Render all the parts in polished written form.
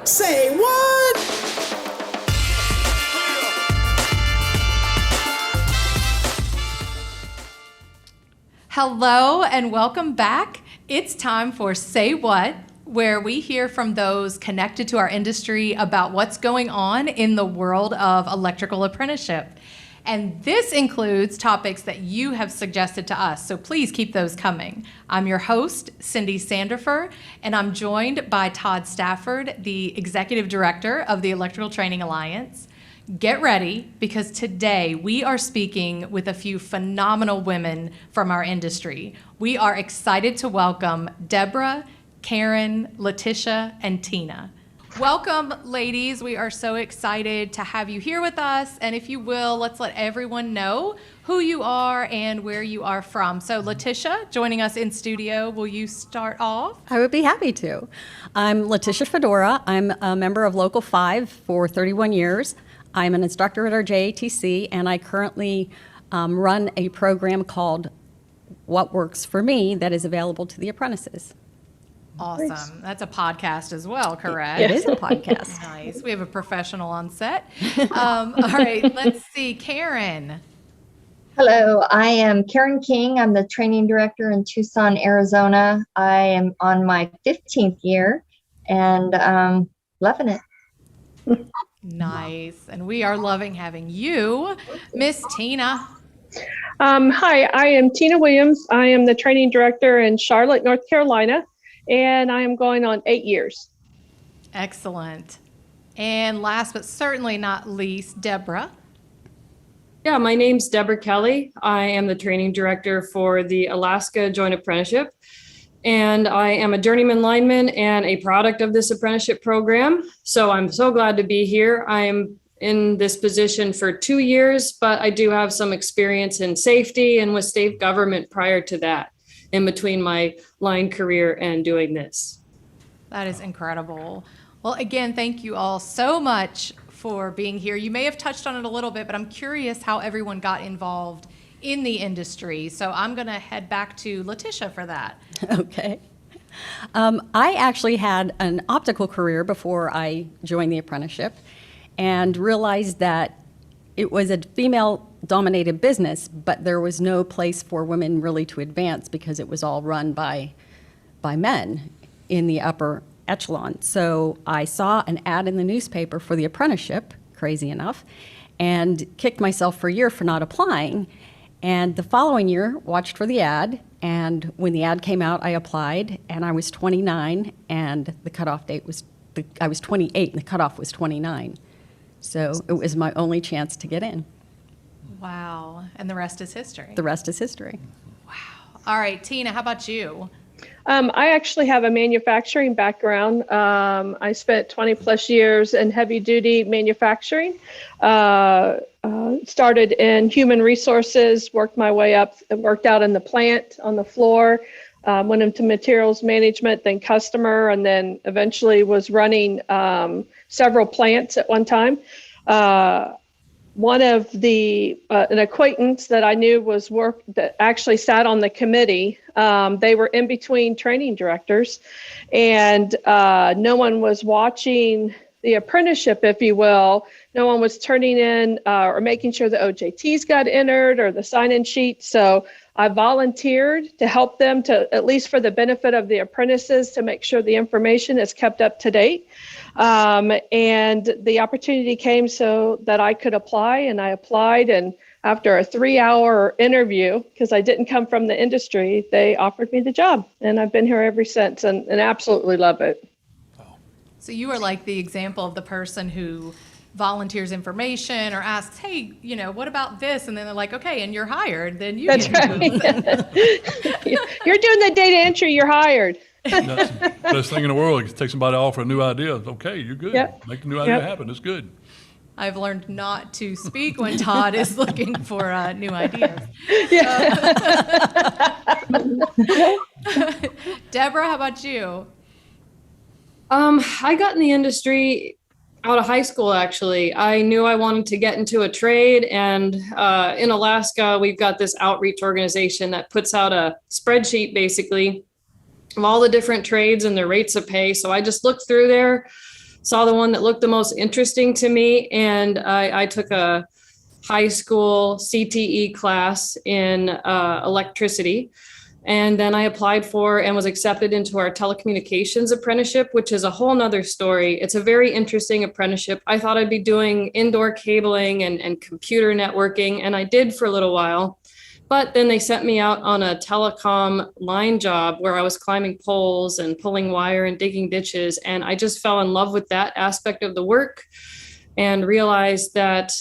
Say what? Hello and welcome back. It's time for Say What, where we hear from those connected to our industry about what's going on in the world of electrical apprenticeship. And this includes topics that you have suggested to us, so please keep those coming. I'm your host, Cindy Sandifer, and I'm joined by Todd Stafford, the Executive Director of the Electrical Training Alliance. Get ready, because today we are speaking with a few phenomenal women from our industry. We are excited to welcome Deborah, Karen, Letitia, and Tina. Welcome, ladies. We are so excited to have you here with us. And if you will, let's let everyone know who you are and where you are from. So Letitia, joining us in studio, will you start off? I would be happy to. I'm Letitia Fedora. I'm a member of Local 5 for 31 years. I'm an instructor at our JATC, and I currently run a program called What Works for Me that is available to the apprentices. Awesome. That's a podcast as well, correct? It is a podcast. Nice. We have a professional on set. All right, let's see. Karen. Hello, I am Karen King. I'm the training director in Tucson, Arizona. I am on my 15th year and loving it. Nice. And we are loving having you, Miss Tina. Hi, I am Tina Williams. I am the training director in Charlotte, North Carolina, and I am going on 8 years. Excellent. And last but certainly not least, Deborah. Yeah, my name's Deborah Kelly. I am the training director for the Alaska Joint Apprenticeship, and I am a journeyman lineman and a product of this apprenticeship program. So I'm so glad to be here. I am in this position for 2 years, but I do have some experience in safety and with state government prior to that, in between my line career and doing this. That is incredible. Well, again, thank you all so much for being here. You may have touched on it a little bit, but I'm curious how everyone got involved in the industry. So I'm going to head back to Letitia for that. Okay. I actually had an optical career before I joined the apprenticeship and realized that it was a female-dominated business, but there was no place for women really to advance because it was all run by men in the upper echelon. So I saw an ad in the newspaper for the apprenticeship, crazy enough, and kicked myself for a year for not applying. And the following year, watched for the ad, and when the ad came out, I applied, and I was 29, and the cutoff date was, I was 28, and the cutoff was 29. So it was my only chance to get in. Wow. And the rest is history. The rest is history. All right, Tina, how about you? I actually have a manufacturing background. I spent 20 plus years in heavy duty manufacturing. Started in human resources, worked my way up, worked out in the plant on the floor, went into materials management, then customer, and then eventually was running several plants at one time. One of an acquaintance that I knew that actually sat on the committee. They were in between training directors, and no one was watching the apprenticeship, if you will. No one was turning in or making sure the OJTs got entered or the sign-in sheet. So I volunteered to help them, to at least for the benefit of the apprentices, to make sure the information is kept up to date. And the opportunity came so that I could apply, and I applied. And after a 3-hour interview, because I didn't come from the industry, they offered me the job. And I've been here ever since and absolutely love it. So you are like the example of the person who volunteers information or asks, hey, what about this? And then they're like, okay, and you're hired. Then you That's get right. You're You're doing the data entry, you're hired. That's the best thing in the world. You take somebody off for a new idea. Okay, you're good. Yep. Make the new idea Yep. happen. It's good. I've learned not to speak when Todd is looking for new ideas. Deborah, how about you? I got in the industry out of high school, actually. I knew I wanted to get into a trade, and in Alaska, we've got this outreach organization that puts out a spreadsheet, basically, of all the different trades and their rates of pay. So I just looked through there, saw the one that looked the most interesting to me, and I took a high school CTE class in electricity. And then I applied for and was accepted into our telecommunications apprenticeship, which is a whole nother story. It's a very interesting apprenticeship. I thought I'd be doing indoor cabling and computer networking, and I did for a little while. But then they sent me out on a telecom line job where I was climbing poles and pulling wire and digging ditches. And I just fell in love with that aspect of the work and realized that,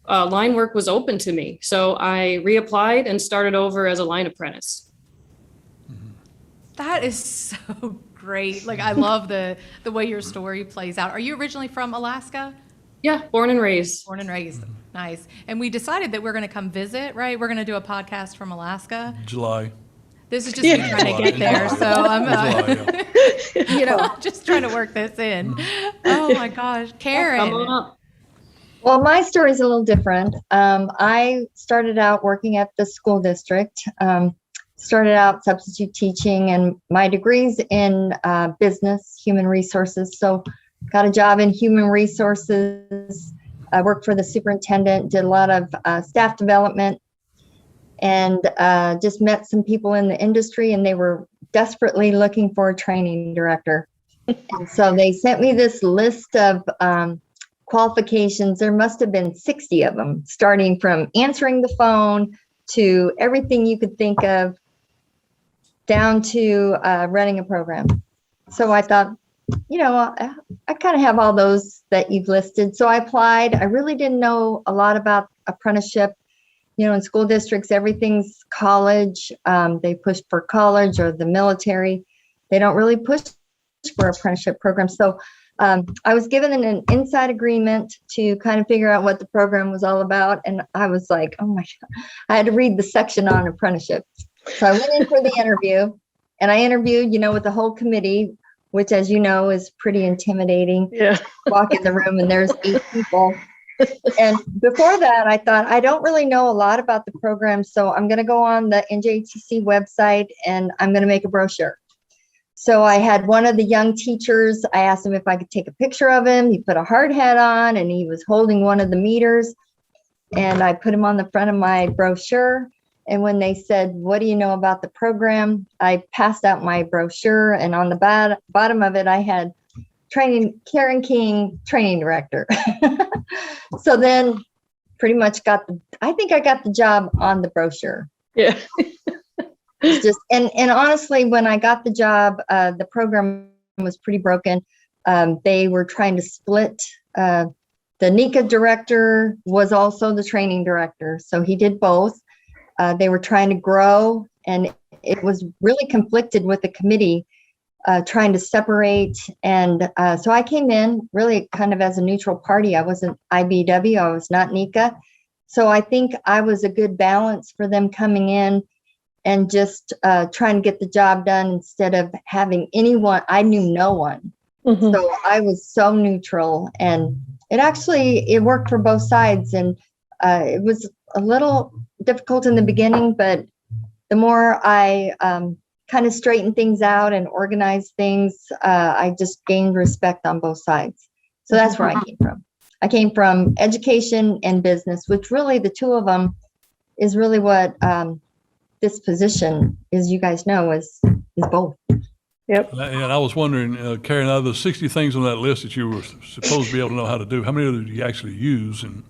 line work was open to me. So I reapplied and started over as a line apprentice. That is so great. Like, I love the way your story plays out. Are you originally from Alaska? Yeah, born and raised. Born and raised. Nice. And we decided that we're going to come visit, right? We're going to do a podcast from Alaska. July. This is just me trying to get there. So I'm, July, yeah. just trying to work this in. Oh my gosh. Karen. Come on up. Well, my story is a little different. I started out working at the school district, started out substitute teaching, and my degree's in business, human resources. So got a job in human resources. I worked for the superintendent, did a lot of staff development, and just met some people in the industry, and they were desperately looking for a training director. And so they sent me this list of qualifications. There must have been 60 of them, starting from answering the phone to everything you could think of, down to running a program. So I thought, I kind of have all those that you've listed. So I applied. I really didn't know a lot about apprenticeship. In school districts, everything's college. They push for college or the military. They don't really push for apprenticeship programs. So I was given an inside agreement to kind of figure out what the program was all about. And I was like, oh my God, I had to read the section on apprenticeship. So I went in for the interview, and I interviewed, with the whole committee, which, as you know, is pretty intimidating. Yeah. Walk in the room and there's 8 people. And before that, I thought, I don't really know a lot about the program, so I'm going to go on the NJTC website and I'm going to make a brochure. So I had one of the young teachers, I asked him if I could take a picture of him. He put a hard hat on and he was holding one of the meters, and I put him on the front of my brochure. And when they said, what do you know about the program? I passed out my brochure, and on the bottom of it, I had Karen King, training director. So then pretty much I think I got the job on the brochure. Yeah. It's just, and honestly, when I got the job, the program was pretty broken. They were trying to split. The NECA director was also the training director, so he did both. They were trying to grow, and it was really conflicted with the committee trying to separate. And so I came in really kind of as a neutral party. I wasn't IBW, I was not NECA. So I think I was a good balance for them coming in and just trying to get the job done instead of having anyone. I knew no one. Mm-hmm. So I was so neutral, and it worked for both sides. And it was a little difficult in the beginning, but the more I kind of straightened things out and organized things, I just gained respect on both sides. So that's where I came from. I came from education and business, which really the two of them is really what this position, as you guys know, is both. Yep. And I was wondering, Karen, out of the 60 things on that list that you were supposed to be able to know how to do, how many of them did you actually use, and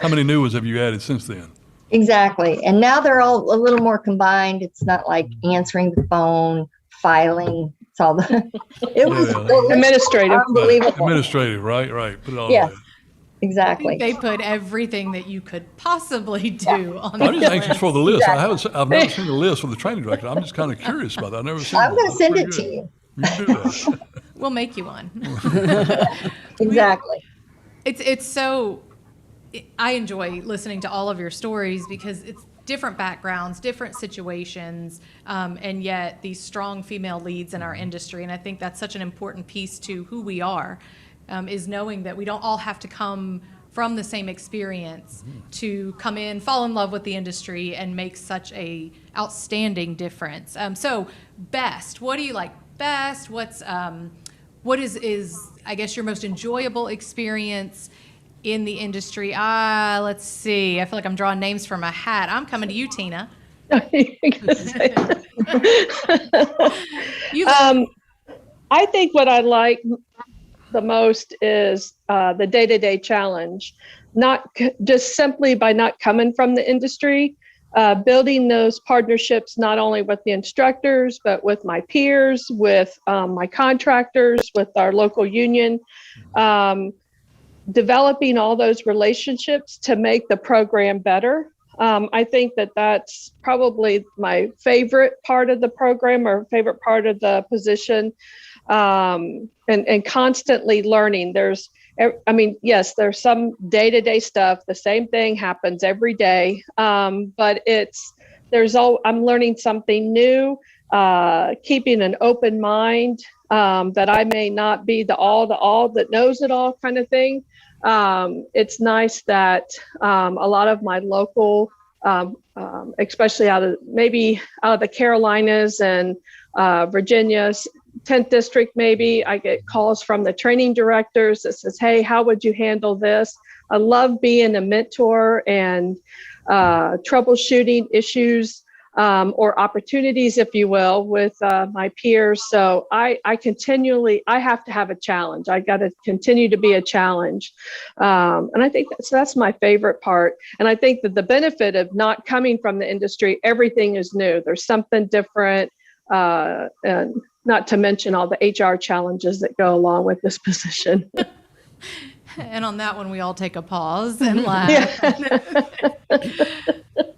how many new ones have you added since then? Exactly. And now they're all a little more combined. It's not like answering the phone, filing. It's all it was administrative. Unbelievable. Administrative, right. Put it all Yes. there. Exactly. They put everything that you could possibly do on the I'm just anxious for the list. Exactly. I've never seen the list for the training director. I'm just kind of curious about that. I've never seen I'm one. going to send Pretty it to good. you. You can do that. We'll make you one. Exactly. It's so, I enjoy listening to all of your stories because it's different backgrounds, different situations, and yet these strong female leads in our industry. And I think that's such an important piece to who we are, is knowing that we don't all have to come from the same experience to come in, fall in love with the industry, and make such a outstanding difference. So best, what do you like best? what is I guess your most enjoyable experience in the industry? Let's see. I feel like I'm drawing names from a hat. I'm coming to you, Tina. You I think what I like the most is the day-to-day challenge, just simply by not coming from the industry, building those partnerships not only with the instructors, but with my peers, with my contractors, with our local union, developing all those relationships to make the program better. I think that that's probably my favorite part of the program or favorite part of the position, and constantly learning. Yes, there's some day-to-day stuff. The same thing happens every day, but I'm learning something new, keeping an open mind, that I may not be the all that knows it all kind of thing. It's nice that a lot of my local, especially out of the Carolinas and Virginia's 10th district, maybe I get calls from the training directors that says, hey, how would you handle this? I love being a mentor and troubleshooting issues or opportunities, if you will, with my peers. So I have to have a challenge. I got to continue to be a challenge. And I think that's my favorite part. And I think that the benefit of not coming from the industry, everything is new. There's something different. And not to mention all the HR challenges that go along with this position. And on that one, we all take a pause and laugh.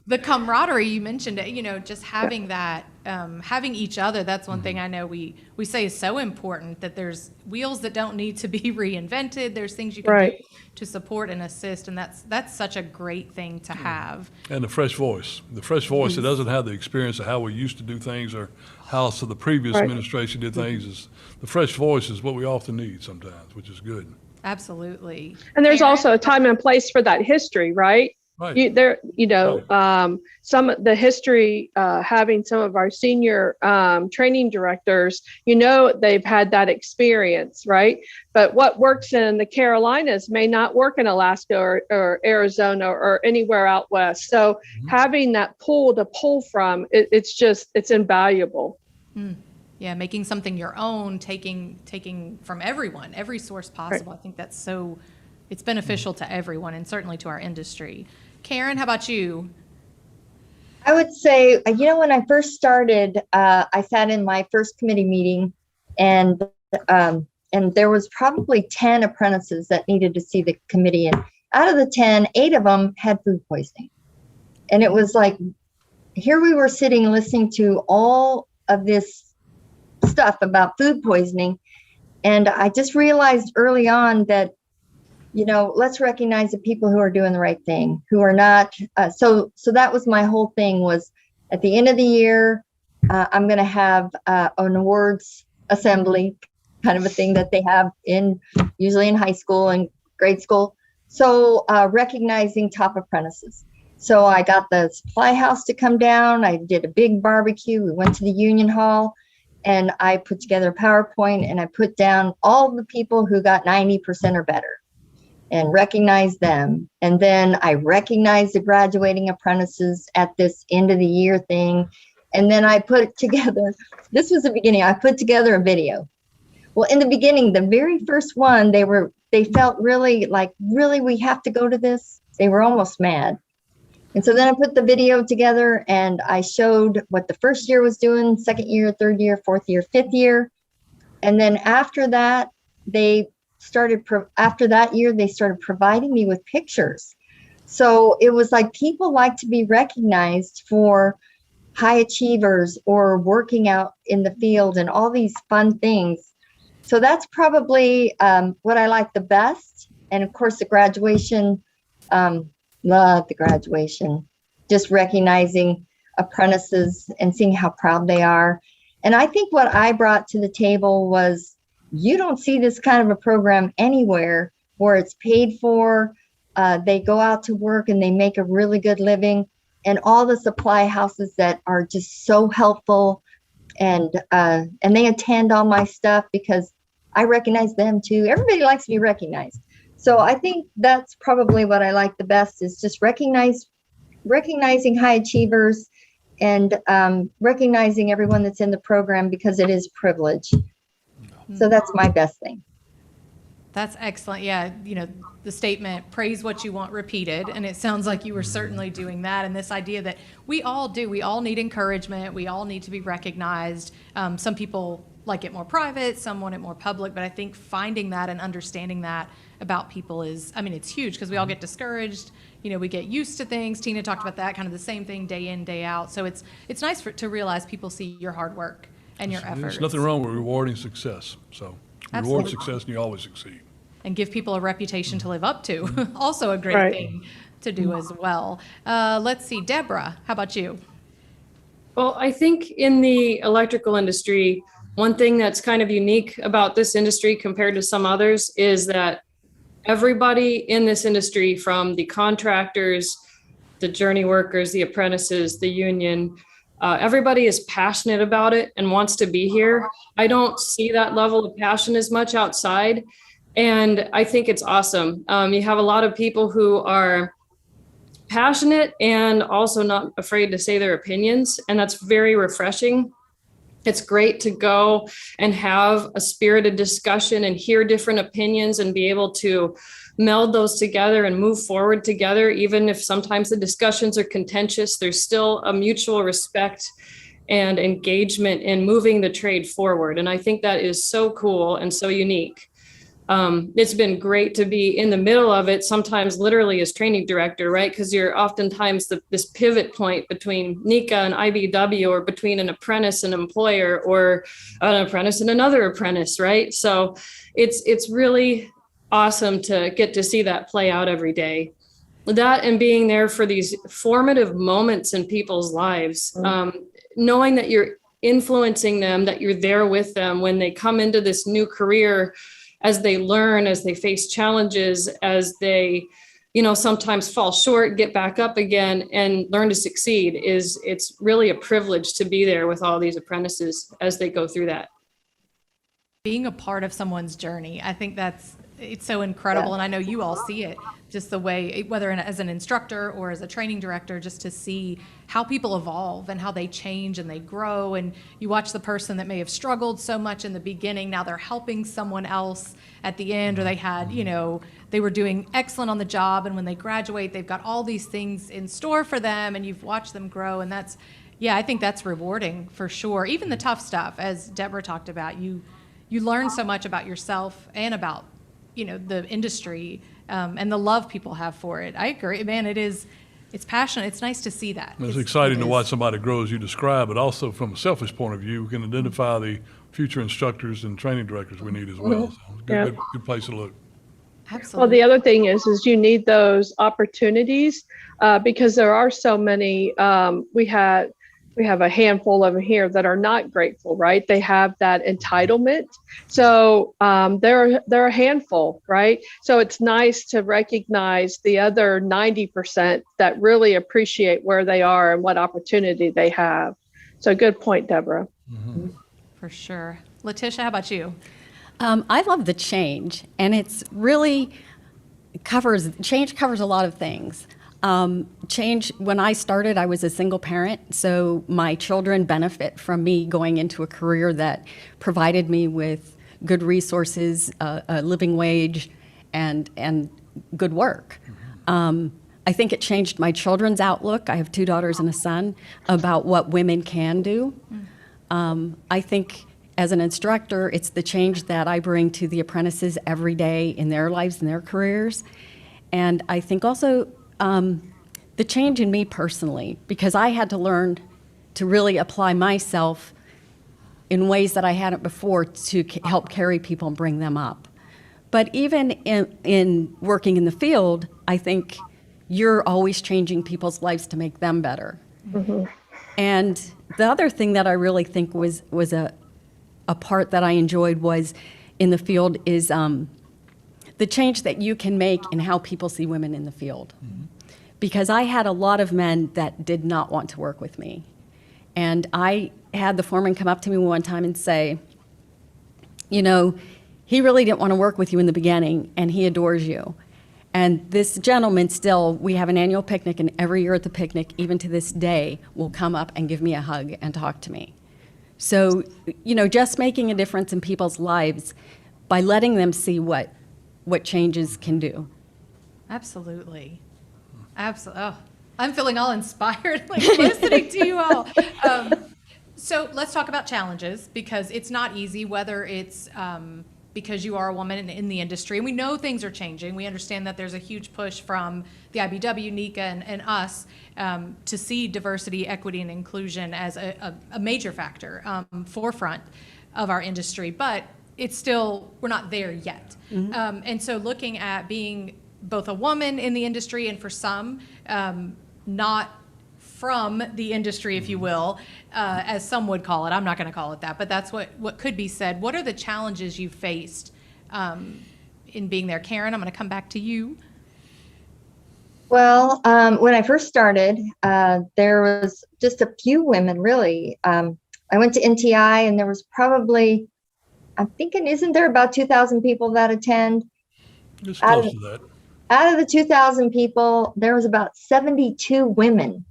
The camaraderie you mentioned, just having that, having each other. That's one thing I know we say is so important, that there's wheels that don't need to be reinvented. There's things you can do to support and assist, and that's such a great thing to have. And the fresh voice that doesn't have the experience of how we used to do things or how the previous administration did things. Is the fresh voice is what we often need sometimes, which is good. Absolutely. And there's Karen? also a time and place for that history, right? Right. Some of the history, having some of our senior training directors, they've had that experience, right? But what works in the Carolinas may not work in Alaska or Arizona or anywhere out west. So having that pool to pull from, it's invaluable. Yeah, making something your own, taking from everyone, every source possible. I think that's it's beneficial to everyone and certainly to our industry. Karen, how about you? I would say, when I first started, I sat in my first committee meeting, and there was probably 10 apprentices that needed to see the committee. And out of the 10, 8 of them had food poisoning. And it was like, here we were sitting listening to all of this stuff about food poisoning. And I just realized early on that, let's recognize the people who are doing the right thing, who are not. So that was my whole thing, was at the end of the year, I'm going to have an awards assembly, kind of a thing that they have usually in high school and grade school. So recognizing top apprentices. So I got the supply house to come down. I did a big barbecue. We went to the Union Hall, and I put together a PowerPoint, and I put down all the people who got 90% or better and recognized them. And then I recognized the graduating apprentices at this end of the year thing. And then I put together, this was the beginning, I put together a video. Well, in the beginning, the very first one, they felt really we have to go to this. They were almost mad. And so then I put the video together, and I showed what the first year was doing, second year, third year, fourth year, fifth year. And then after that, they started providing me with pictures. So it was like people like to be recognized for high achievers or working out in the field and all these fun things. So that's probably what I like the best. And of course, the graduation, love the graduation, just recognizing apprentices and seeing how proud they are. And I think what I brought to the table was, you don't see this kind of a program anywhere where it's paid for. They go out to work and they make a really good living, and all the supply houses that are just so helpful, and they attend all my stuff because I recognize them too. Everybody likes to be recognized. So I think that's probably what I like the best is just recognizing high achievers and recognizing everyone that's in the program because it is privilege. So that's my best thing. That's excellent. Yeah, the statement, praise what you want repeated. And it sounds like you were certainly doing that. And this idea that we all do, we all need encouragement. We all need to be recognized. Some people like it more private, some want it more public. But I think finding that and understanding that about people is, it's huge because we all get discouraged. We get used to things. Tina talked about that, kind of the same thing day in, day out. So it's nice to realize people see your hard work and your efforts. There's nothing wrong with rewarding success. So reward success and you always succeed. And give people a reputation to live up to. Also a great Right. thing to do as well. Let's see, Deborah, how about you? Well, I think in the electrical industry, one thing that's kind of unique about this industry compared to some others is that everybody in this industry, from the contractors, the journey workers, the apprentices, the union, everybody is passionate about it and wants to be here. I don't see that level of passion as much outside. And I think it's awesome. You have a lot of people who are passionate and also not afraid to say their opinions. And that's very refreshing. It's great to go and have a spirited discussion and hear different opinions and be able to meld those together and move forward together. Even if sometimes the discussions are contentious, there's still a mutual respect and engagement in moving the trade forward. And I think that is so cool and so unique. It's been great to be in the middle of it, sometimes literally as training director, right? Because you're oftentimes this pivot point between NECA and IBW, or between an apprentice and employer, or an apprentice and another apprentice, right? So it's really awesome to get to see that play out every day. That and being there for these formative moments in people's lives, knowing that you're influencing them, that you're there with them when they come into this new career, as they learn, as they face challenges, as they, sometimes fall short, get back up again and learn to succeed. It's really a privilege to be there with all these apprentices as they go through that. Being a part of someone's journey, I think it's so incredible. Yeah. And I know you all see it just the way, whether as an instructor or as a training director, just to see how people evolve and how they change and they grow. And you watch the person that may have struggled so much in the beginning, now they're helping someone else at the end, or they had, they were doing excellent on the job. And when they graduate, they've got all these things in store for them, and you've watched them grow. And I think that's rewarding for sure. Even the tough stuff, as Deborah talked about, you learn so much about yourself and about the industry, and the love people have for it. I agree, man. It's passionate. It's nice to see that. It's exciting to watch somebody grow as you describe, but also from a selfish point of view, we can identify the future instructors and training directors we need as well. So it's Yeah. good place to look. Absolutely. Well, the other thing is you need those opportunities because there are so many. We have a handful of them here that are not grateful, right? They have that entitlement. So they're a handful, right? So it's nice to recognize the other 90% that really appreciate where they are and what opportunity they have. So good point, Deborah. Mm-hmm. For sure. Letitia, how about you? I love the change, and it's really change covers a lot of things. Change, when I started, I was a single parent, so my children benefit from me going into a career that provided me with good resources, a living wage, and good work. I think it changed my children's outlook. I have 2 daughters and a son, about what women can do. I think as an instructor, it's the change that I bring to the apprentices every day in their lives and their careers. And I think also the change in me personally, because I had to learn to really apply myself in ways that I hadn't before to help carry people and bring them up. But even in working in the field, I think you're always changing people's lives to make them better. Mm-hmm. And the other thing that I really think was a part that I enjoyed was in the field is the change that you can make in how people see women in the field. Mm-hmm. Because I had a lot of men that did not want to work with me. And I had the foreman come up to me one time and say, he really didn't want to work with you in the beginning, and he adores you. And this gentleman still, we have an annual picnic, and every year at the picnic, even to this day, will come up and give me a hug and talk to me. So, just making a difference in people's lives by letting them see what changes can do. Absolutely. Absolutely. Oh, I'm feeling all inspired, like listening to you all. So let's talk about challenges, because it's not easy, whether it's because you are a woman in the industry. And we know things are changing. We understand that there's a huge push from the IBW, NECA, and us to see diversity, equity, and inclusion as a major factor, forefront of our industry. But it's still, we're not there yet. And so looking at being both a woman in the industry, and for some, not from the industry, if you will, as some would call it. I'm not going to call it that, but that's what could be said. What are the challenges you faced in being there? Karen, I'm going to come back to you. Well, when I first started, there was just a few women, really. I went to NTI, and there was probably, I'm thinking, isn't there about 2,000 people that attend? It's close to that. Out of the 2,000 people, there was about 72 women.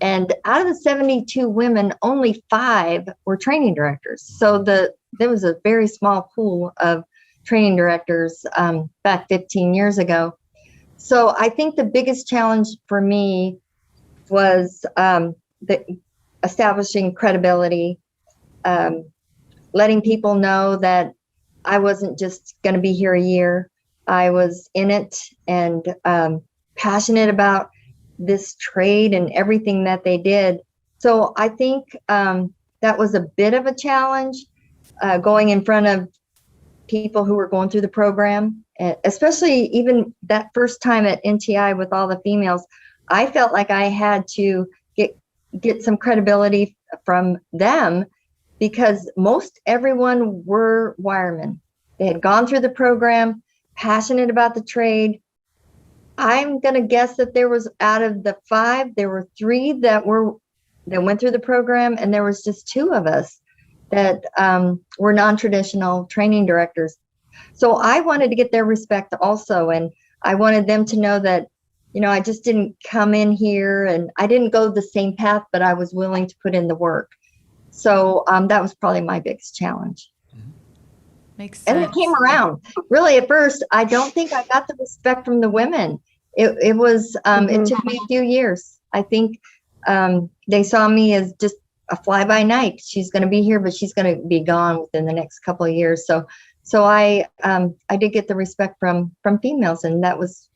And out of the 72 women, only 5 were training directors. So there was a very small pool of training directors back 15 years ago. So I think the biggest challenge for me was establishing credibility, letting people know that I wasn't just going to be here a year. I was in it and passionate about this trade and everything that they did. So I think that was a bit of a challenge, going in front of people who were going through the program, especially even that first time at NTI with all the females. I felt like I had to get some credibility from them, because most everyone were wiremen. They had gone through the program, passionate about the trade. I'm going to guess that there was, out of the 5, there were 3 that went through the program, and there was just 2 of us that were non-traditional training directors. So I wanted to get their respect also, and I wanted them to know that, I just didn't come in here and I didn't go the same path, but I was willing to put in the work. So that was probably my biggest challenge. Makes sense. And it came around. Really, at first, I don't think I got the respect from the women. It was, it took me a few years. I think they saw me as just a fly-by-night. She's going to be here, but she's going to be gone within the next couple of years. So I did get the respect from females, and that was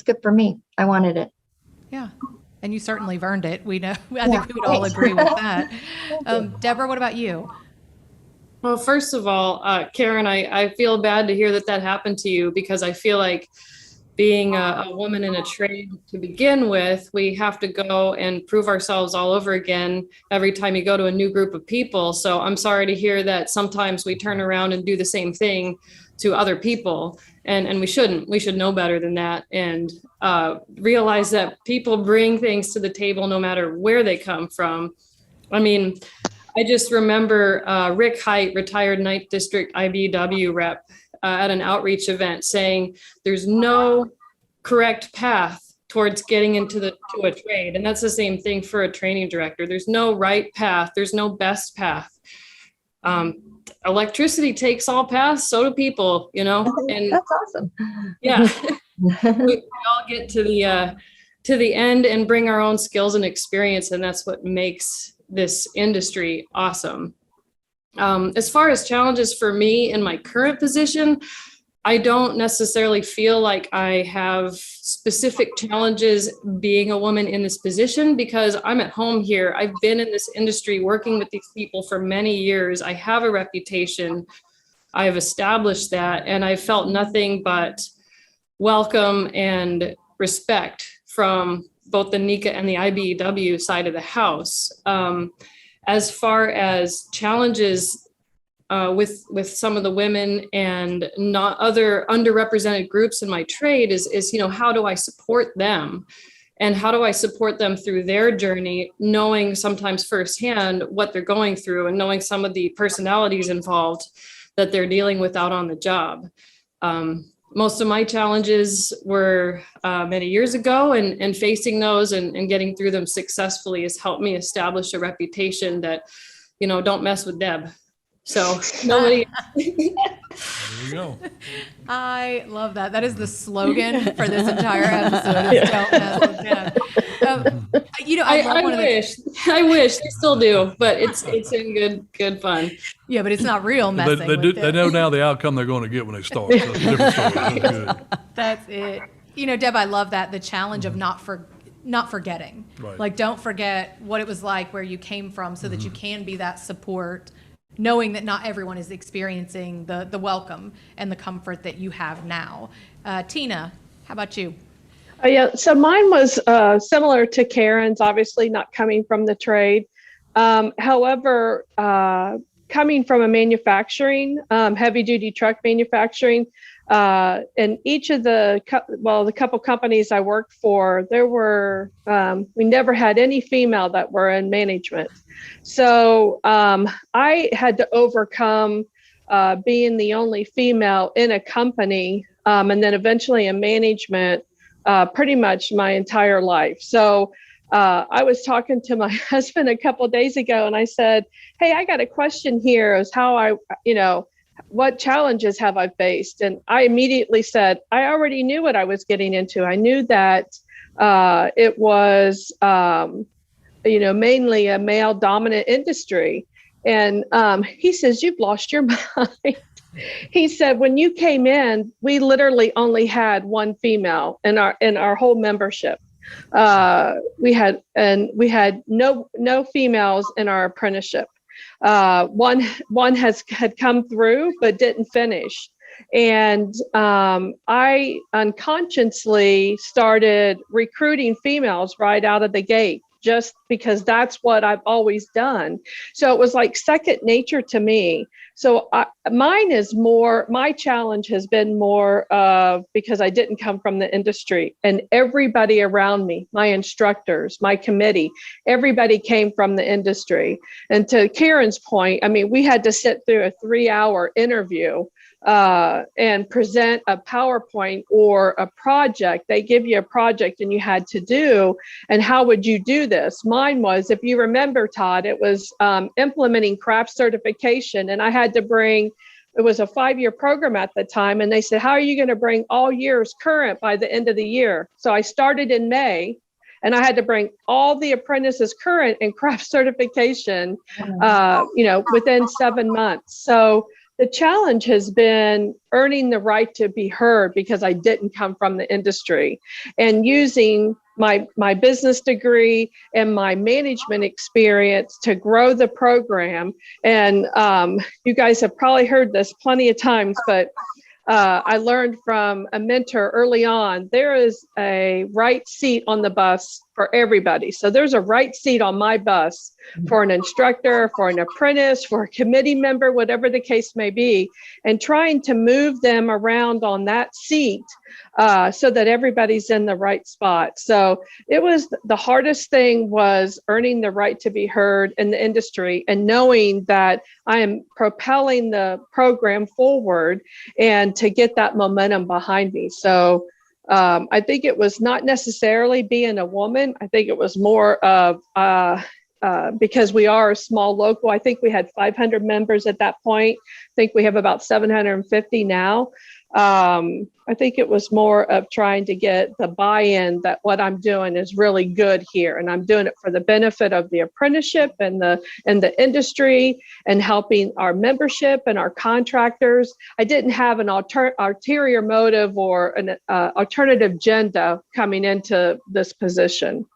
good for me. I wanted it. Yeah. And you certainly have earned it. We know. I think we would all agree with that. Deborah, what about you? Well, first of all, Karen, I feel bad to hear that happened to you, because I feel like, being a woman in a trade to begin with, we have to go and prove ourselves all over again every time you go to a new group of people. So I'm sorry to hear that sometimes we turn around and do the same thing to other people, and we shouldn't. We should know better than that, and realize that people bring things to the table no matter where they come from. I mean, I just remember Rick Height, retired 9th District IBW rep, at an outreach event, saying there's no correct path towards getting into a trade. And that's the same thing for a training director. There's no right path. There's no best path. Electricity takes all paths. So do people, and that's awesome. Yeah, we all get to the end and bring our own skills and experience. And that's what makes this industry awesome. As far as challenges for me in my current position, I don't necessarily feel like I have specific challenges being a woman in this position, because I'm at home here. I've been in this industry working with these people for many years. I have a reputation. I've established that, and I felt nothing but welcome and respect from both the NECA and the IBEW side of the house. As far as challenges with some of the women and not other underrepresented groups in my trade is how do I support them, and how do I support them through their journey, knowing sometimes firsthand what they're going through, and knowing some of the personalities involved that they're dealing with out on the job. Most of my challenges were many years ago, and facing those and getting through them successfully has helped me establish a reputation that, don't mess with Deb. So nobody. There you go. I love that. That is the slogan for this entire episode. Is Don't mess with Deb. I love one of the. I wish they still do, but it's in good fun. Yeah, but it's not real messing They with they Deb. know now the outcome they're going to get when they start. So that's a different story. That's good. That's it. Deb, I love that, the challenge of not forgetting. Right. Like, don't forget what it was like, where you came from, so that you can be that support, knowing that not everyone is experiencing the welcome and the comfort that you have now. Tina, how about you? Yeah, so mine was similar to Karen's, obviously not coming from the trade. However, coming from a manufacturing, heavy duty truck manufacturing, and each of the couple companies I worked for, we never had any female that were in management. So I had to overcome being the only female in a company, and then eventually in management, pretty much my entire life. So I was talking to my husband a couple of days ago, and I said, "Hey, I got a question here. Is what challenges have I faced?" And I immediately said, I already knew what I was getting into. I knew that it was, mainly a male dominant industry. And he says, "You've lost your mind." He said, "When you came in, we literally only had one female in our whole membership. We had no females in our apprenticeship. One had come through but didn't finish." And I unconsciously started recruiting females right out of the gate, just because that's what I've always done. So it was like second nature to me. So my challenge has been more because I didn't come from the industry, and everybody around me, my instructors, my committee, everybody came from the industry. And to Karen's point, we had to sit through a 3-hour interview and present a PowerPoint or a project. They give you a project and you had to do, and how would you do this? Mine was, if you remember, Todd, it was implementing craft certification, and I had to bring, it was a 5-year program at the time, and they said, "How are you going to bring all years current by the end of the year?" So I started in May, and I had to bring all the apprentices current in craft certification, within 7 months. So the challenge has been earning the right to be heard, because I didn't come from the industry, and using my business degree and my management experience to grow the program. And you guys have probably heard this plenty of times, but I learned from a mentor early on, there is a right seat on the bus for everybody. So there's a right seat on my bus for an instructor, for an apprentice, for a committee member, whatever the case may be, and trying to move them around on that seat so that everybody's in the right spot. So it was, the hardest thing was earning the right to be heard in the industry, and knowing that I am propelling the program forward and to get that momentum behind me. So I think it was not necessarily being a woman. I think it was more of because we are a small local. I think we had 500 members at that point. I think we have about 750 now. I think it was more of trying to get the buy-in that what I'm doing is really good here, and I'm doing it for the benefit of the apprenticeship and the industry, and helping our membership and our contractors. I didn't have an ulterior motive or an alternative agenda coming into this position.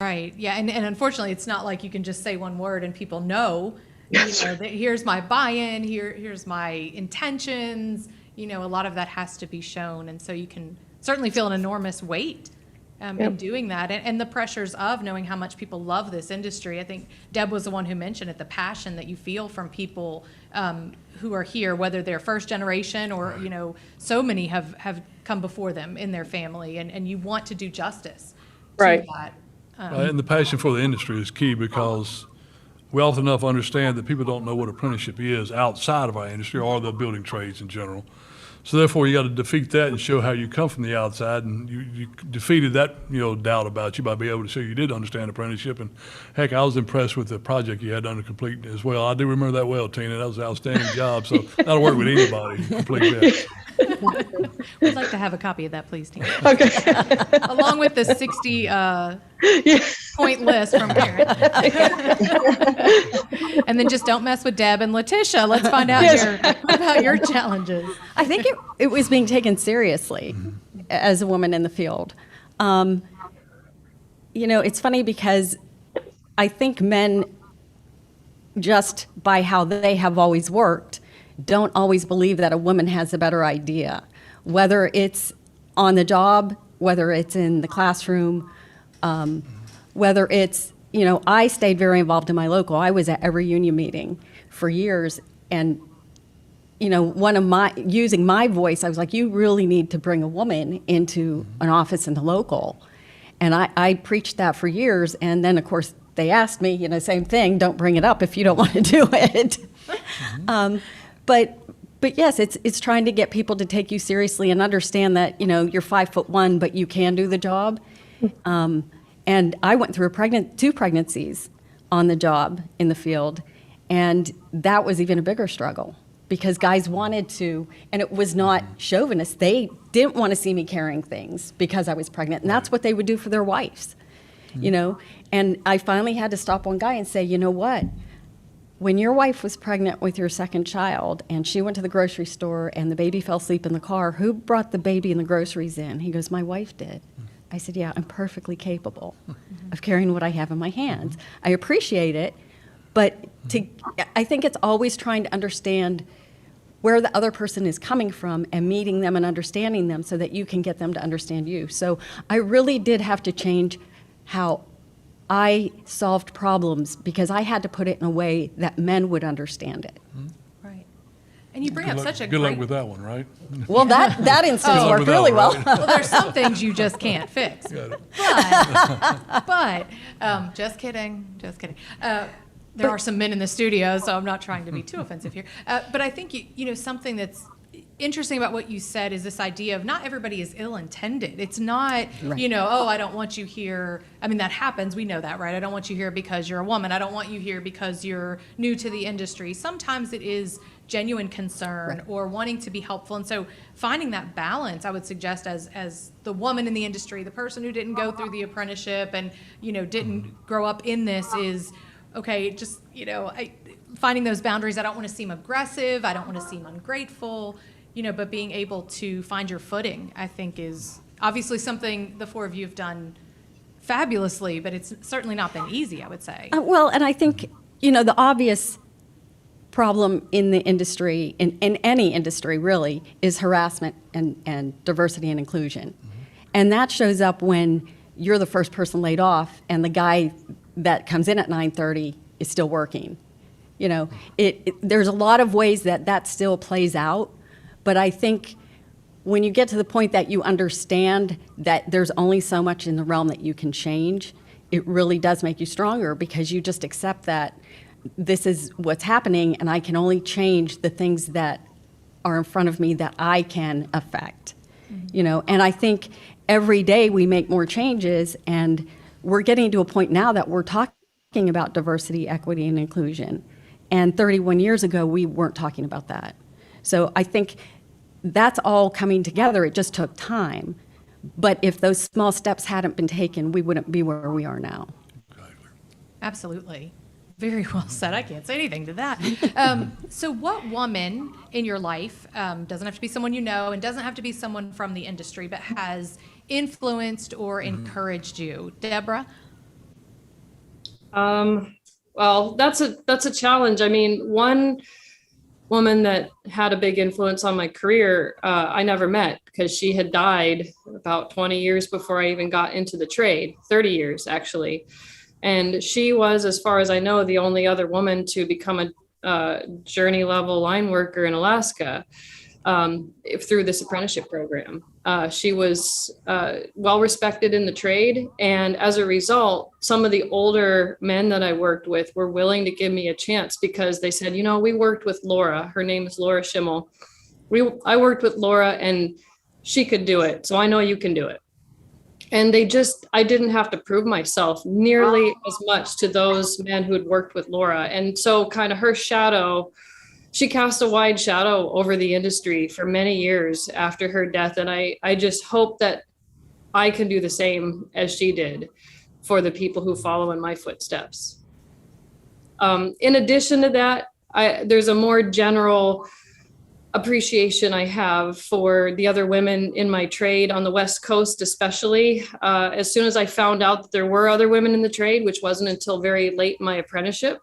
Right. Yeah. And unfortunately, it's not like you can just say one word and people know, that here's my buy-in, here's my intentions. A lot of that has to be shown. And so you can certainly feel an enormous weight in doing that, and the pressures of knowing how much people love this industry. I think Deb was the one who mentioned it, the passion that you feel from people who are here, whether they're first generation or, so many have come before them in their family, and you want to do justice to Right. that. And the passion for the industry is key, because we often enough understand that people don't know what apprenticeship is outside of our industry or the building trades in general. So therefore, you got to defeat that and show how you come from the outside, and you defeated that, doubt about you by being able to show you did understand apprenticeship. And heck, I was impressed with the project you had done to complete as well. I do remember that well, Tina. That was an outstanding job. So that'll work with anybody to complete that. We'd like to have a copy of that, please, Tina. Okay. Along with the 60 point list from Karen. And then just don't mess with Deb and Letitia. Let's find out about your challenges. I think it was being taken seriously as a woman in the field. It's funny because I think men, just by how they have always worked, don't always believe that a woman has a better idea, whether it's on the job, whether it's in the classroom, whether it's, I stayed very involved in my local. I was at every union meeting for years, and using my voice, I was like, you really need to bring a woman into an office in the local. And I preached that for years. And then, of course, they asked me, same thing, don't bring it up if you don't want to do it. But yes, it's trying to get people to take you seriously and understand that, you're 5'1", but you can do the job. And I went through 2 pregnancies on the job in the field. And that was even a bigger struggle, because guys wanted to, and it was not chauvinist. They didn't want to see me carrying things because I was pregnant. And that's what they would do for their wives, And I finally had to stop one guy and say, you know what? When your wife was pregnant with your second child and she went to the grocery store and the baby fell asleep in the car, who brought the baby and the groceries in? He goes, my wife did. I said, yeah, I'm perfectly capable of carrying what I have in my hands. I appreciate it, but I think it's always trying to understand where the other person is coming from and meeting them and understanding them so that you can get them to understand you. So I really did have to change how I solved problems, because I had to put it in a way that men would understand it. Right. And you bring up such a Good great... luck with that one, right? Well, that instance Good luck worked with that really one, well. right? Well, there's some things you just can't fix. Got it. But just kidding. There are some men in the studio, so I'm not trying to be too offensive here. But I think something that's interesting about what you said is this idea of not everybody is ill-intended. It's not, I don't want you here. I mean, that happens. We know that, right? I don't want you here because you're a woman. I don't want you here because you're new to the industry. Sometimes it is genuine concern or wanting to be helpful. And so finding that balance, I would suggest as the woman in the industry, the person who didn't go through the apprenticeship and, didn't grow up in this is, okay, just, finding those boundaries. I don't want to seem aggressive. I don't want to seem ungrateful, but being able to find your footing, I think, is obviously something the 4 of you have done fabulously, but it's certainly not been easy, I would say. Well, and I think, the obvious problem in the industry, in any industry really, is harassment and diversity and inclusion. And that shows up when you're the first person laid off and the guy that comes in at 9:30 is still working. There's a lot of ways that still plays out, but I think when you get to the point that you understand that there's only so much in the realm that you can change, it really does make you stronger, because you just accept that this is what's happening and I can only change the things that are in front of me that I can affect. And I think every day we make more changes, and we're getting to a point now that we're talking about diversity, equity, and inclusion. And 31 years ago, we weren't talking about that. So I think that's all coming together. It just took time. But if those small steps hadn't been taken, we wouldn't be where we are now. Absolutely. Very well said. I can't say anything to that. So what woman in your life, doesn't have to be someone you know and doesn't have to be someone from the industry, but has influenced or encouraged you? Deborah? Well, that's a challenge. I mean, one woman that had a big influence on my career, I never met, because she had died about 20 years before I even got into the trade, 30 years actually. And she was, as far as I know, the only other woman to become a journey level line worker in Alaska. through this apprenticeship program. She was well respected in the trade. And as a result, some of the older men that I worked with were willing to give me a chance because they said, we worked with Laura. Her name is Laura Schimmel. I worked with Laura and she could do it. So I know you can do it. And I didn't have to prove myself nearly as much to those men who had worked with Laura. And so kind of her shadow, she cast a wide shadow over the industry for many years after her death. And I just hope that I can do the same as she did for the people who follow in my footsteps. In addition to that, there's a more general appreciation I have for the other women in my trade on the West Coast, especially. As soon as I found out that there were other women in the trade, which wasn't until very late in my apprenticeship,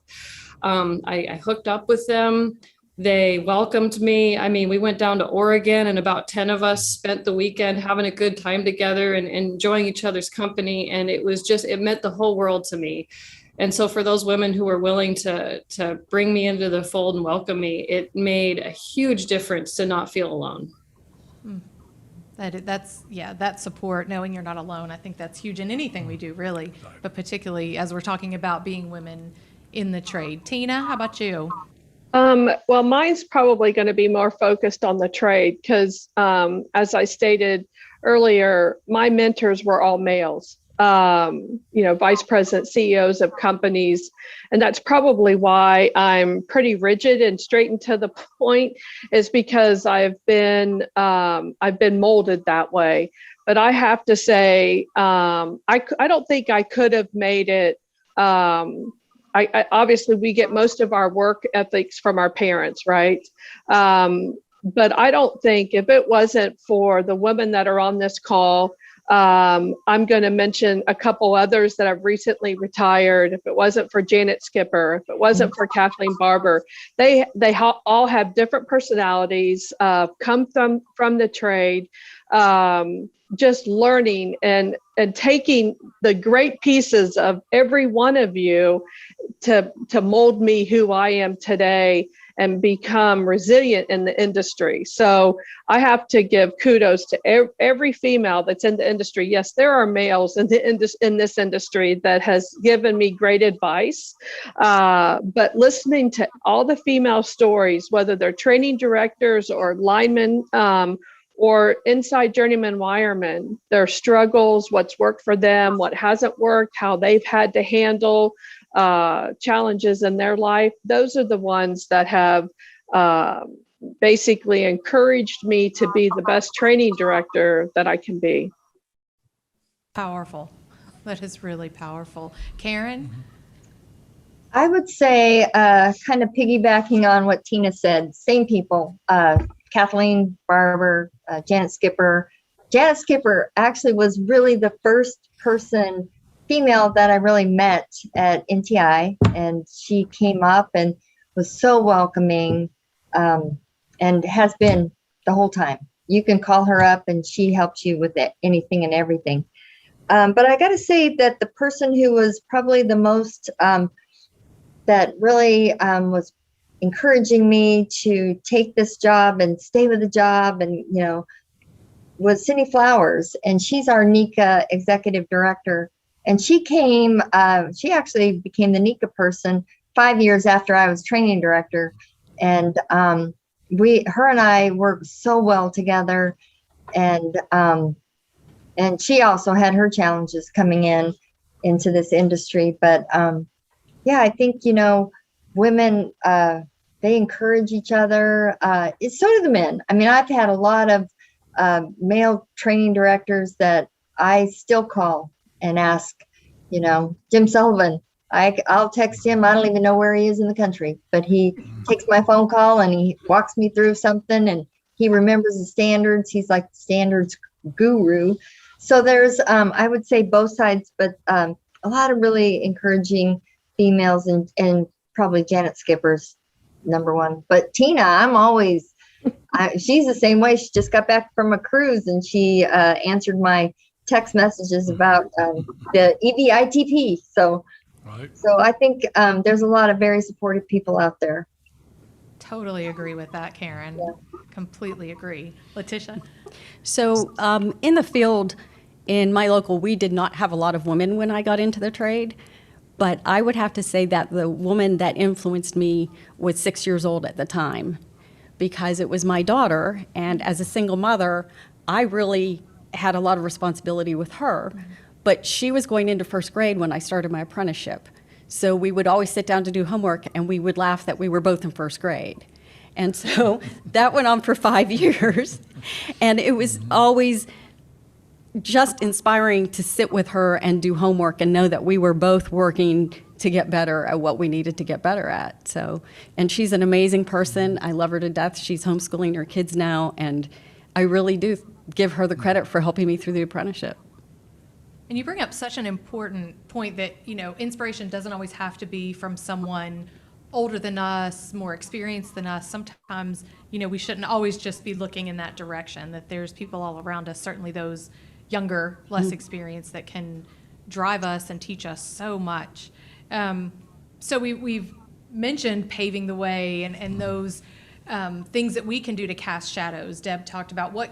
I hooked up with them. They welcomed me. I mean, we went down to Oregon and about 10 of us spent the weekend having a good time together and enjoying each other's company. And it meant the whole world to me. And so for those women who were willing to bring me into the fold and welcome me, it made a huge difference to not feel alone. That support, knowing you're not alone, I think that's huge in anything we do, really, but particularly as we're talking about being women in the trade. Tina, how about you? Well, mine's probably going to be more focused on the trade because, as I stated earlier, my mentors were all males. Vice president, CEOs of companies. And that's probably why I'm pretty rigid and straight and to the point, is because I've been molded that way. But I have to say, I don't think I could have made it. I obviously we get most of our work ethics from our parents, right? But I don't think if it wasn't for the women that are on this call, I'm going to mention a couple others that have recently retired. If it wasn't for Janet Skipper, if it wasn't for Kathleen Barber, they all have different personalities, come from the trade, just learning and taking the great pieces of every one of you to mold me who I am today and become resilient in the industry. So I have to give kudos to every female that's in the industry. Yes, there are males in this industry that has given me great advice, but listening to all the female stories, whether they're training directors or linemen, or inside journeyman wiremen, their struggles, what's worked for them, what hasn't worked, how they've had to handle challenges in their life. Those are the ones that have basically encouraged me to be the best training director that I can be. Powerful. That is really powerful. Karen? I would say, kind of piggybacking on what Tina said, same people, Kathleen Barber, Janet Skipper. Janet Skipper actually was really the first female that I really met at NTI, and she came up and was so welcoming, and has been the whole time. You can call her up and she helps you with anything and everything. But I got to say that the person who was probably the most, that really was encouraging me to take this job and stay with the job, and was Cindy Flowers, and she's our NECA executive director. And she actually became the NECA person 5 years after I was training director, and her and I worked so well together, and she also had her challenges coming into this industry, but I think women, they encourage each other. So do the men. I mean, I've had a lot of male training directors that I still call and ask, Jim Sullivan, I'll text him. I don't even know where he is in the country, but he takes my phone call and he walks me through something, and he remembers the standards. He's like the standards guru. So there's, I would say both sides, but a lot of really encouraging females, and probably Janet Skipper's number one. But Tina, I'm always, she's the same way. She just got back from a cruise, and she answered my text messages about the EVITP. So I think there's a lot of very supportive people out there. Totally agree with that, Karen. Yeah. Completely agree. Letitia? So in the field, in my local, we did not have a lot of women when I got into the trade, but I would have to say that the woman that influenced me was 6 years old at the time, because it was my daughter, and as a single mother, I really had a lot of responsibility with her, but she was going into first grade when I started my apprenticeship. So we would always sit down to do homework, and we would laugh that we were both in first grade. And so that went on for 5 years, and it was always just inspiring to sit with her and do homework and know that we were both working to get better at what we needed to get better at. So, and she's an amazing person. I love her to death. She's homeschooling her kids now, and I really do give her the credit for helping me through the apprenticeship. And you bring up such an important point that, inspiration doesn't always have to be from someone older than us, more experienced than us. Sometimes, we shouldn't always just be looking in that direction, that there's people all around us, certainly those younger, less experienced, that can drive us and teach us so much. So we've mentioned paving the way and those things that we can do to cast shadows. Deb talked about what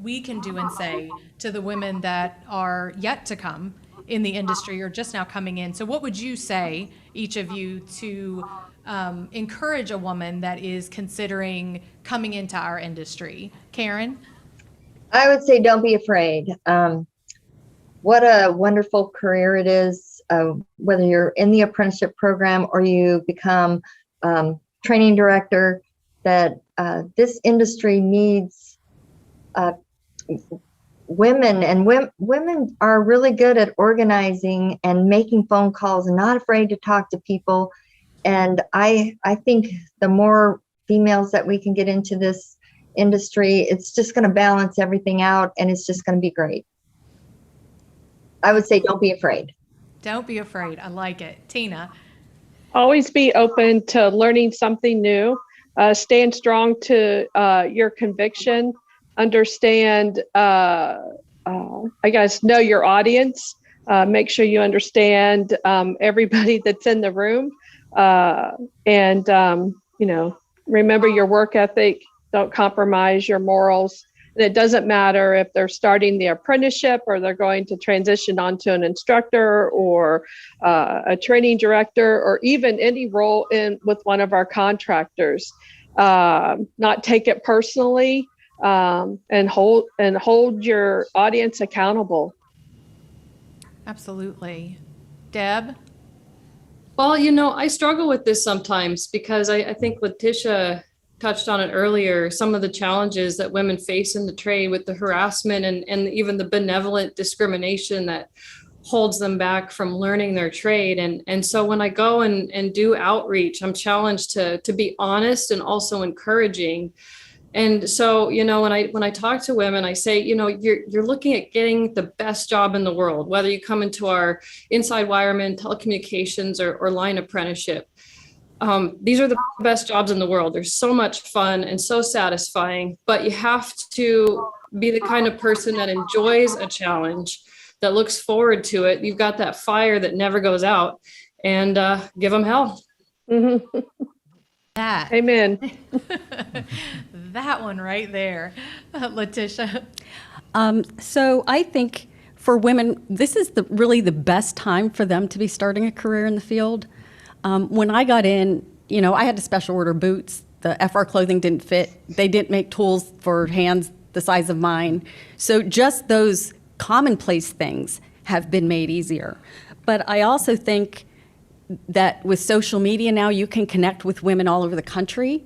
we can do and say to the women that are yet to come in the industry or just now coming in. So what would you say, each of you, to encourage a woman that is considering coming into our industry? Karen? I would say don't be afraid. What a wonderful career it is, whether you're in the apprenticeship program or you become training director, that this industry needs women, and women are really good at organizing and making phone calls and not afraid to talk to people. And I think the more females that we can get into this industry, it's just going to balance everything out, and it's just going to be great. I would say don't be afraid. Don't be afraid. I like it. Tina? Always be open to learning something new. Stand strong to your conviction. Understand, I guess, know your audience. Make sure you understand everybody that's in the room. And remember your work ethic. Don't compromise your morals. And it doesn't matter if they're starting the apprenticeship or they're going to transition onto an instructor or a training director, or even any role with one of our contractors. Not take it personally, and hold your audience accountable. Absolutely. Deb? Well, I struggle with this sometimes because I think Letitia touched on it earlier, some of the challenges that women face in the trade with the harassment and even the benevolent discrimination that holds them back from learning their trade. And so when I go and do outreach, I'm challenged to be honest and also encouraging. And so, when I talk to women, I say, you're looking at getting the best job in the world, whether you come into our inside wireman, telecommunications, or line apprenticeship. These are the best jobs in the world. They're so much fun and so satisfying, but you have to be the kind of person that enjoys a challenge, that looks forward to it. You've got that fire that never goes out, and give them hell. Mm-hmm. That. Amen. That one right there. Letitia? So I think for women, this is really the best time for them to be starting a career in the field. When I got in, I had to special order boots. The FR clothing didn't fit. They didn't make tools for hands the size of mine. So just those commonplace things have been made easier. But I also think that with social media now, you can connect with women all over the country,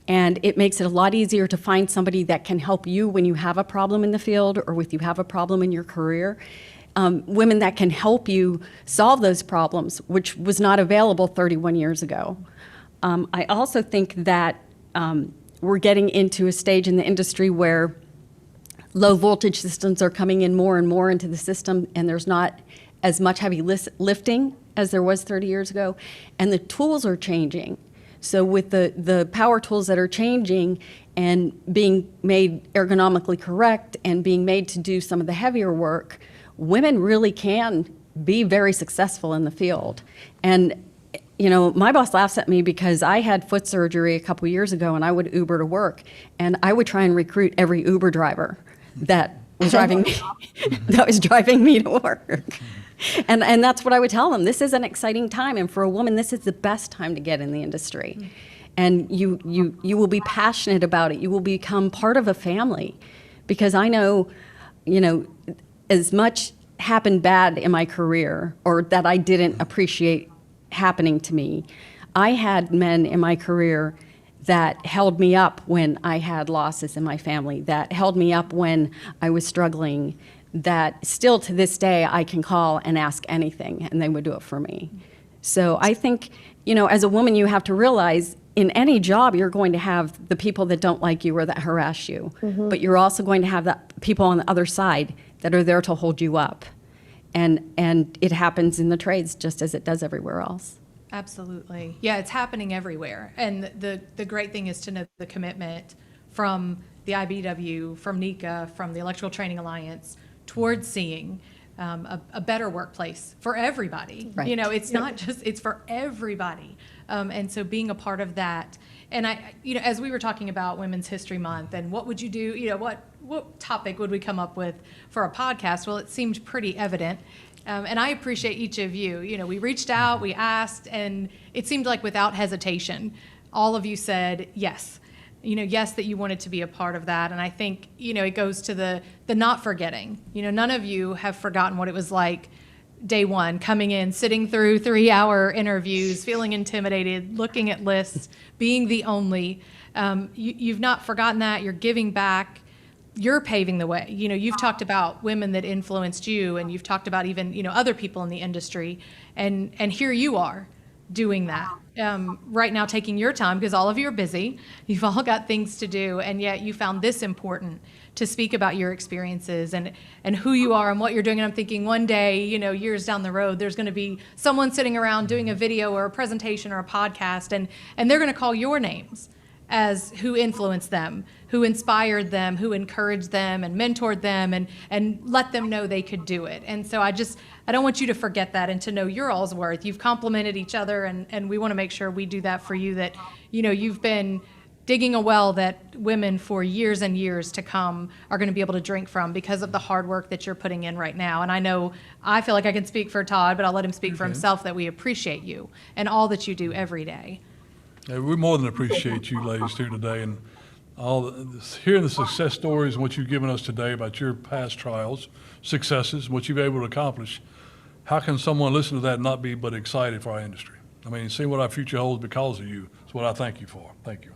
and it makes it a lot easier to find somebody that can help you when you have a problem in the field or if you have a problem in your career. Women that can help you solve those problems, which was not available 31 years ago. I also think that we're getting into a stage in the industry where low voltage systems are coming in more and more into the system, and there's not as much heavy lifting as there was 30 years ago, and the tools are changing. So with the power tools that are changing and being made ergonomically correct and being made to do some of the heavier work, women really can be very successful in the field. And you know, my boss laughs at me because I had foot surgery a couple years ago and I would Uber to work, and I would try and recruit every Uber driver that was driving me to work. And that's what I would tell them. This is an exciting time, and for a woman, this is the best time to get in the industry. And you will be passionate about it. You will become part of a family, because I know, you know, as much happened bad in my career or that I didn't appreciate happening to me, I had men in my career that held me up when I had losses in my family, that held me up when I was struggling, that still to this day I can call and ask anything and they would do it for me. So I think, you know, as a woman, you have to realize in any job you're going to have the people that don't like you or that harass you, but you're also going to have the people on the other side that are there to hold you up. And it happens in the trades just as it does everywhere else. Absolutely. Yeah, it's happening everywhere. And the great thing is to know the commitment from the IBEW, from NECA, from the Electrical Training Alliance towards seeing a better workplace for everybody. Right. You know, it's not just, it's for everybody. And so being a part of that. And you know, as we were talking about Women's History Month and what would you do, you know, what topic would we come up with for a podcast? Well, it seemed pretty evident. And I appreciate each of you. You know, we reached out, we asked, and it seemed like without hesitation, all of you said yes. You know, yes, that you wanted to be a part of that. And I think, you know, it goes to the not forgetting. You know, none of you have forgotten what it was like day one, coming in, sitting through 3-hour interviews, feeling intimidated, looking at lists, being the only. You've not forgotten that. You're giving back. You're paving the way. You know, you've talked about women that influenced you, and you've talked about even, you know, other people in the industry, and here you are doing that right now, taking your time because all of you are busy. You've all got things to do, and yet you found this important to speak about your experiences and who you are and what you're doing. And I'm thinking one day, you know, years down the road, there's going to be someone sitting around doing a video or a presentation or a podcast, and they're going to call your names as who influenced them, who inspired them, who encouraged them and mentored them and let them know they could do it. And so I don't want you to forget that and to know your all's worth. You've complimented each other, and we want to make sure we do that for you, that, you know, you've been digging a well that women for years and years to come are going to be able to drink from because of the hard work that you're putting in right now. And I feel like I can speak for Todd, but I'll let him speak for himself, that we appreciate you and all that you do every day. Yeah, we more than appreciate you ladies here today, and hearing the success stories and what you've given us today about your past trials, successes, what you've been able to accomplish. How can someone listen to that and not be but excited for our industry? I mean, seeing what our future holds because of you is what I thank you for. Thank you.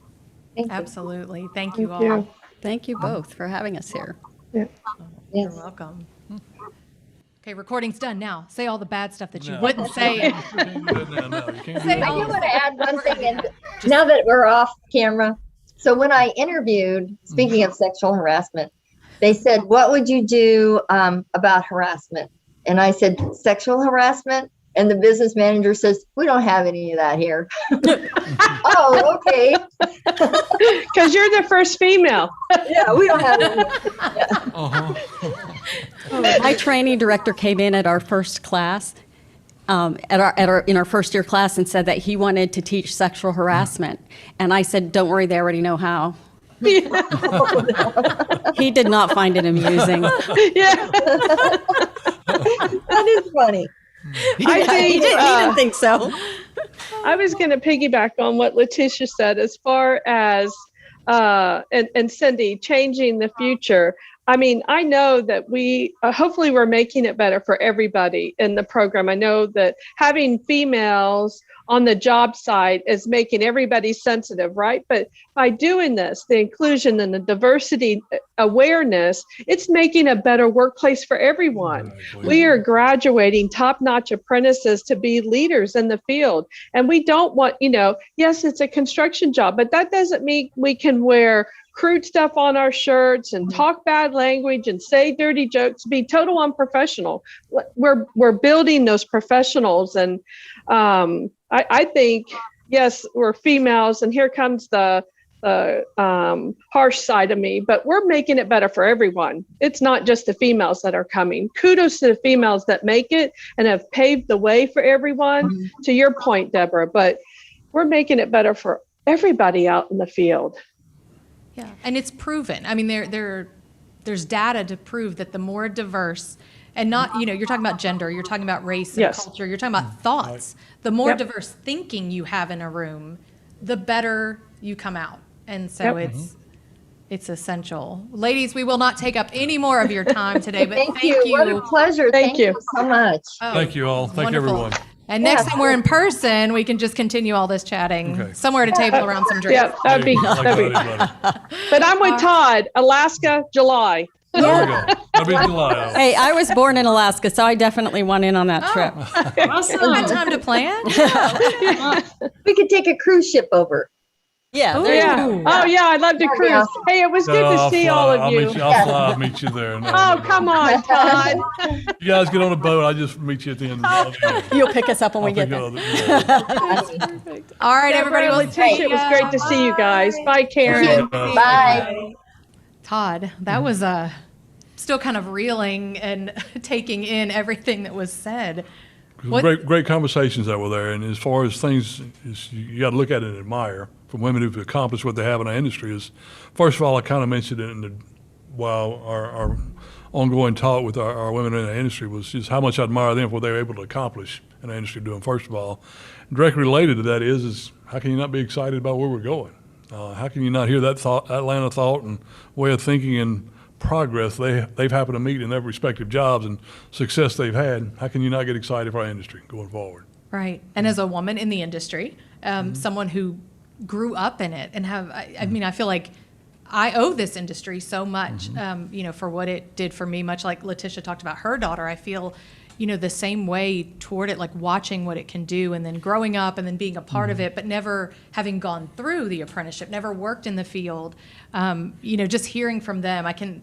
Thank you. Absolutely. Thank you all. you. Thank you both for having us here. You're Yes. welcome. Okay, recording's done now. Say all the bad stuff that you No. wouldn't say. You can't do that now. No, you can't do Say that. I do want to add one thing, and now that we're off camera. So when I interviewed, speaking of sexual harassment, they said, what would you do about harassment? And I said, sexual harassment? And the business manager says, we don't have any of that here. Oh, okay. Because you're the first female. Yeah, we don't have any. My training director came in at our first class, in our first year class, and said that he wanted to teach sexual harassment. And I said, don't worry, they already know how. He did not find it amusing. Yeah. That is funny. I think, he didn't think so. I was going to piggyback on what Letitia said as far as, and Cindy, changing the future. I mean, I know that we, hopefully we're making it better for everybody in the program. I know that having females on the job site is making everybody sensitive, right? But by doing this, the inclusion and the diversity awareness, it's making a better workplace for everyone. Exactly. We are graduating top-notch apprentices to be leaders in the field. And we don't want, you know, yes, it's a construction job, but that doesn't mean we can wear crude stuff on our shirts and talk bad language and say dirty jokes, be total unprofessional. We're building those professionals. And I think, yes, we're females, and here comes the harsh side of me, but we're making it better for everyone. It's not just the females that are coming. Kudos to the females that make it and have paved the way for everyone, to your point, Deborah, but we're making it better for everybody out in the field. Yeah, and it's proven. I mean, there's data to prove that the more diverse, and not, you're talking about gender, you're talking about race and Yes. culture, you're talking about thoughts. The more Yep. diverse thinking you have in a room, the better you come out. And so Yep. it's essential. Ladies, we will not take up any more of your time today, but Thank you. What a pleasure. Thank Thank you. you so much. Oh, Thank you all. Thank wonderful. everyone. And next Yeah. time we're in person, we can just continue all this chatting Okay. somewhere at a table around some drinks. Yeah, that'd be, Like that'd be. buddy. But I'm with Todd, Alaska, July. There we go. That'll be July. Hey, I was born in Alaska, so I definitely want in on that trip. Awesome. Got time to plan? We could take a cruise ship over. Yeah, Ooh. there you Yeah. go. Oh, yeah, I'd love to That'd be cruise. awesome. Hey, it was good No, to I'll see fly. all of I'll you. meet you. I'll fly. I'll meet you there. No, Oh, no, come no. on, Todd. You guys get on a boat. I just meet you at the end of the day. You'll pick us up when we I'll get pick there. you up. Yeah. All right, everybody. Deborah, We'll Letitia, see it was ya. great to see you guys. Bye, Karen. Thank you. Bye. Todd, that was still kind of reeling and taking in everything that was said. What- Great conversations that were there. And as far as things, you got to look at it and admire from women who've accomplished what they have in our industry. Is first of all, I kind of mentioned it while our ongoing talk with our women in the industry was just how much I admire them for what they were able to accomplish in the industry doing. First of all, directly related to that is how can you not be excited about where we're going? How can you not hear that line of thought and way of thinking and progress they've happened to meet in their respective jobs and success they've had? How can you not get excited for our industry going forward? Right. And as a woman in the industry, someone who grew up in it and I mean, I feel like I owe this industry so much, for what it did for me, much like Letitia talked about her daughter. I feel, the same way toward it, like watching what it can do and then growing up and then being a part of it, but never having gone through the apprenticeship, never worked in the field. Just hearing from them, I can,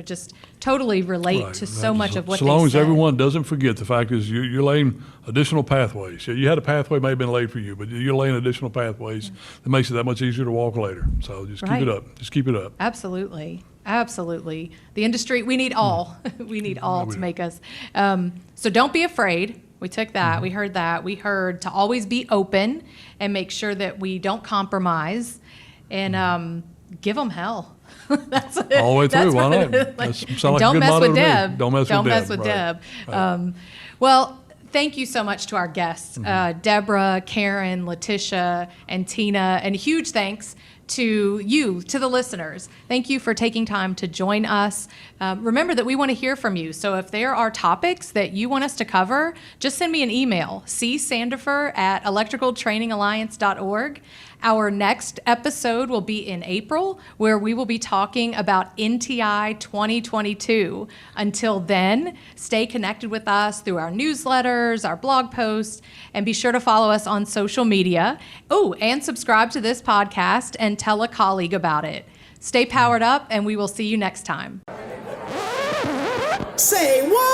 just totally relate Right. to so much of what so they long as said. everyone doesn't forget, the fact is you're laying additional pathways. You had a pathway may have been laid for you, but you're laying additional pathways that makes it that much easier to walk later. So just keep Right. it up. Just keep it up. Absolutely. Absolutely. The industry, we need all. We need all we to do. make us. So don't be afraid. We took that. We heard that. We heard to always be open and make sure that we don't compromise and give them hell. That's it. All the way through, That's why what not? it is. That sounds like a don't good mess motto with to me. Deb. Don't mess with mess Deb, with right. Deb. Well, thank you so much to our guests, Deborah, Karen, Letitia, and Tina. And huge thanks to you, to the listeners. Thank you for taking time to join us. Remember that we want to hear from you. So if there are topics that you want us to cover, just send me an email, csandifer@electricaltrainingalliance.org. Our next episode will be in April, where we will be talking about NTI 2022. Until then, stay connected with us through our newsletters, our blog posts, and be sure to follow us on social media. Oh, and subscribe to this podcast and tell a colleague about it. Stay powered up, and we will see you next time. Say what?